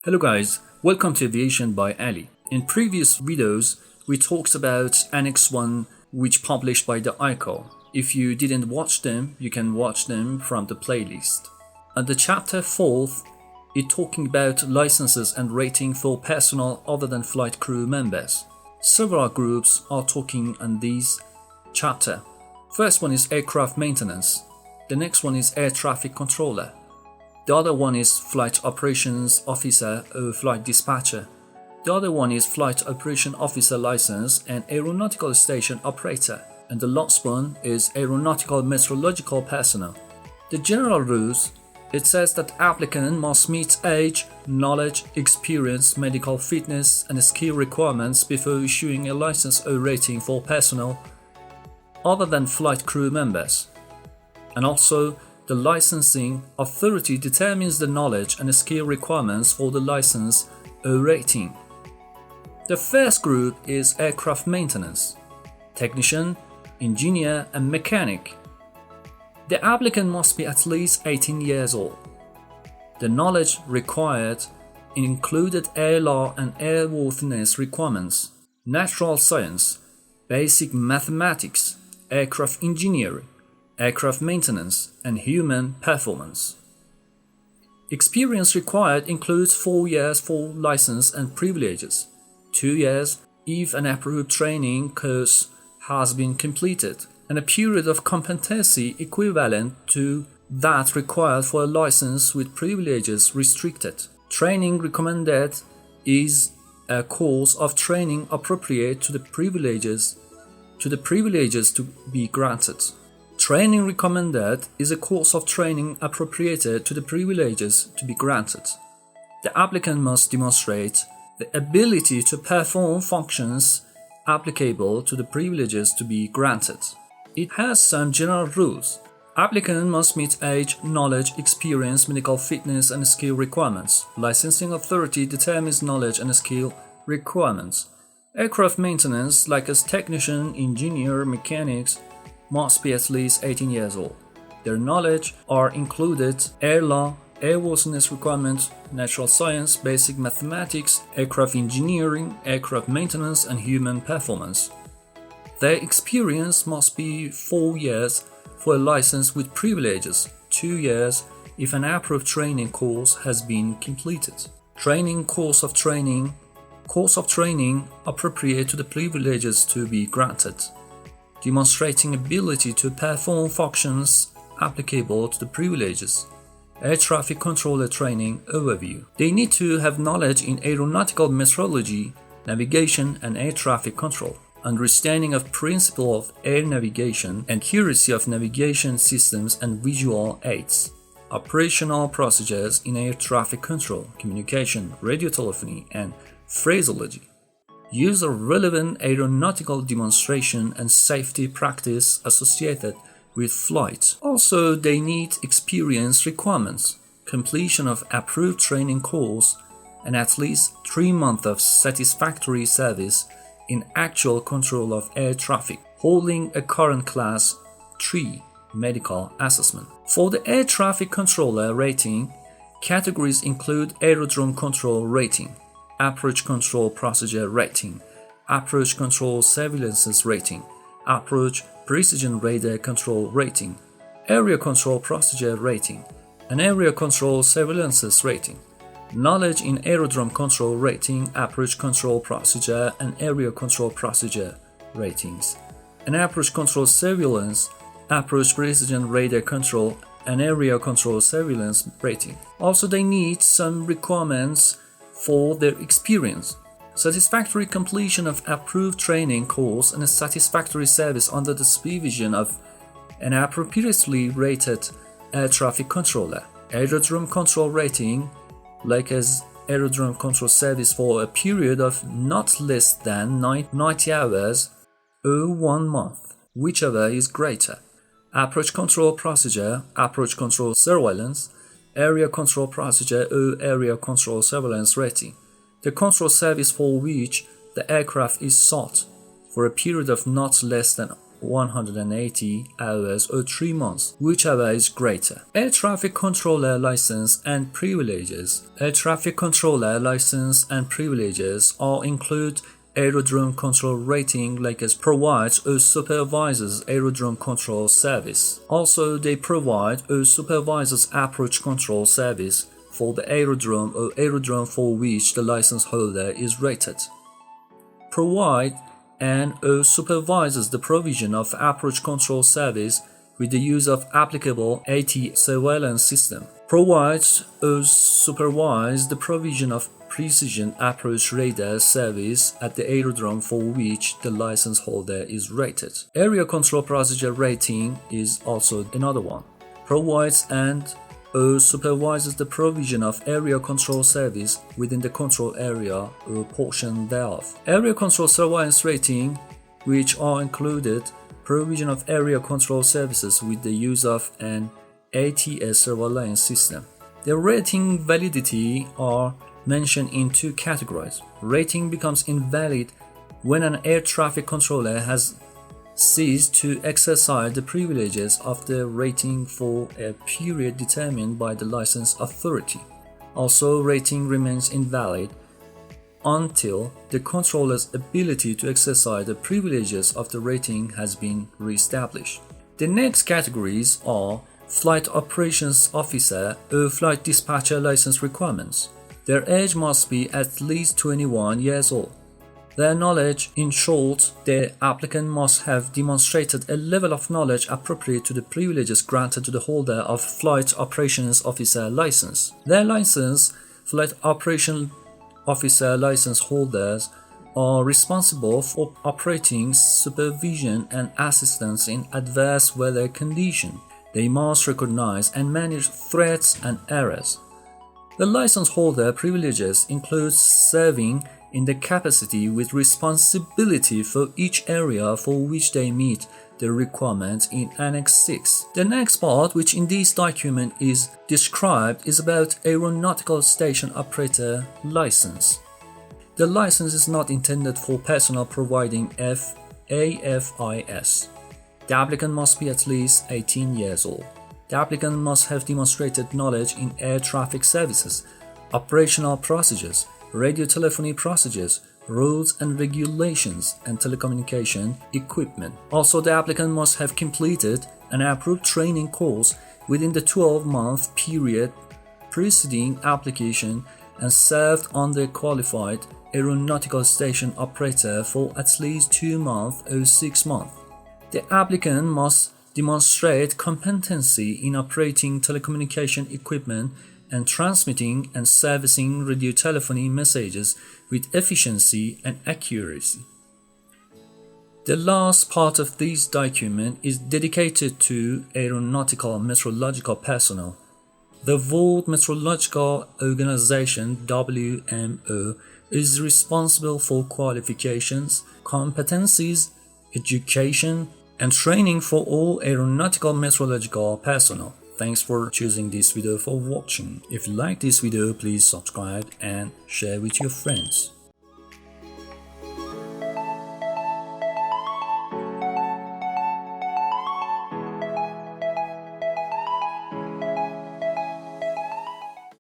Hello guys, welcome to Aviation by Ali. In previous videos, we talked about Annex 1 which published by the ICAO. If you didn't watch them, you can watch them from the playlist. And the chapter 4th is talking about licenses and rating for personnel other than flight crew members. Several groups are talking on this chapter. First one is aircraft maintenance. The next one is air traffic controller. The other one is flight operations officer or flight dispatcher. The other one is flight operation officer license and aeronautical station operator. And the last one is aeronautical meteorological personnel. The general rules, it says that applicant must meet age, knowledge, experience, medical fitness and skill requirements before issuing a license or rating for personnel other than flight crew members. And also, the licensing authority determines the knowledge and skill requirements for the license or rating. The first group is aircraft maintenance, technician, engineer, and mechanic. The applicant must be at least 18 years old. The knowledge required included air law and airworthiness requirements, natural science, basic mathematics, aircraft engineering, aircraft maintenance, and human performance. Experience required includes 4 years for license and privileges, 2 years if an approved training course has been completed, and a period of competency equivalent to that required for a license with privileges restricted. Training recommended is a course of training appropriate to the privileges to be granted. Training recommended is a course of training appropriated to the privileges to be granted. The applicant must demonstrate the ability to perform functions applicable to the privileges to be granted. It has some general rules. Applicant must meet age, knowledge, experience, medical fitness, and skill requirements. Licensing authority determines knowledge and skill requirements. Aircraft maintenance, like as technician, engineer, mechanics, must be at least 18 years old. Their knowledge are included air law, airworthiness requirements, natural science, basic mathematics, aircraft engineering, aircraft maintenance, and human performance. Their experience must be 4 years for a license with privileges, 2 years if an approved training course has been completed. Course of training appropriate to the privileges to be granted. Demonstrating ability to perform functions applicable to the privileges. Air traffic controller training overview. They need to have knowledge in aeronautical meteorology, navigation, and air traffic control. Understanding of principle of air navigation, accuracy of navigation systems and visual aids. Operational procedures in air traffic control, communication, radiotelephony, and phraseology. Use of relevant aeronautical demonstration and safety practice associated with flight. Also, they need experience requirements, completion of approved training course, and at least 3 months of satisfactory service in actual control of air traffic, holding a current class 3 medical assessment. For the air traffic controller rating, categories include aerodrome control rating, approach control procedure rating, approach control surveillance rating, approach precision radar control rating, area control procedure rating, and area control surveillance rating. Knowledge in aerodrome control rating, approach control procedure, and area control procedure ratings, and approach control surveillance, approach precision radar control, and area control surveillance rating. Also, they need some requirements for their experience. Satisfactory completion of approved training course and a satisfactory service under the supervision of an appropriately rated air traffic controller. Aerodrome control rating, like as aerodrome control service for a period of not less than 90 hours or 1 month, whichever is greater. Approach control procedure, approach control surveillance, area control procedure or area control surveillance rating. The control service for which the aircraft is sought for a period of not less than 180 hours or 3 months, whichever is greater. Air traffic controller license and privileges. Air traffic controller license and privileges all include aerodrome control rating, like it provides or supervises aerodrome control service. Also, they provide or supervises approach control service for the aerodrome or aerodrome for which the license holder is rated. Provide and or supervises the provision of approach control service with the use of applicable AT surveillance system. Provides or supervises the provision of precision approach radar service at the aerodrome for which the license holder is rated. Area control procedure rating is also another one. Provides and or supervises the provision of area control service within the control area or portion thereof. Area control surveillance rating, which are included provision of area control services with the use of an ATS surveillance system. The rating validity are mentioned in two categories. Rating becomes invalid when an air traffic controller has ceased to exercise the privileges of the rating for a period determined by the license authority. Also, rating remains invalid until the controller's ability to exercise the privileges of the rating has been re-established. The next categories are Flight Operations Officer or Flight Dispatcher license requirements. Their age must be at least 21 years old. Their knowledge, in short, the applicant must have demonstrated a level of knowledge appropriate to the privileges granted to the holder of Flight Operations Officer license. Their license, Flight Operations Officer license holders are responsible for operating supervision and assistance in adverse weather conditions. They must recognize and manage threats and errors. The license holder privileges include serving in the capacity with responsibility for each area for which they meet the requirements in Annex 6. The next part, which in this document is described, is about Aeronautical Station Operator License. The license is not intended for personnel providing AFIS. The applicant must be at least 18 years old. The applicant must have demonstrated knowledge in air traffic services, operational procedures, radio telephony procedures, rules and regulations, and telecommunication equipment. Also, the applicant must have completed an approved training course within the 12-month period preceding application and served under qualified aeronautical station operator for at least 2 months or 6 months. The applicant must demonstrate competency in operating telecommunication equipment and transmitting and servicing radio telephony messages with efficiency and accuracy. The last part of this document is dedicated to aeronautical meteorological personnel. The World Meteorological Organization (WMO) is responsible for qualifications, competencies, education, and training for all aeronautical meteorological personnel. Thanks for choosing this video for watching. If you like this video, please subscribe and share with your friends.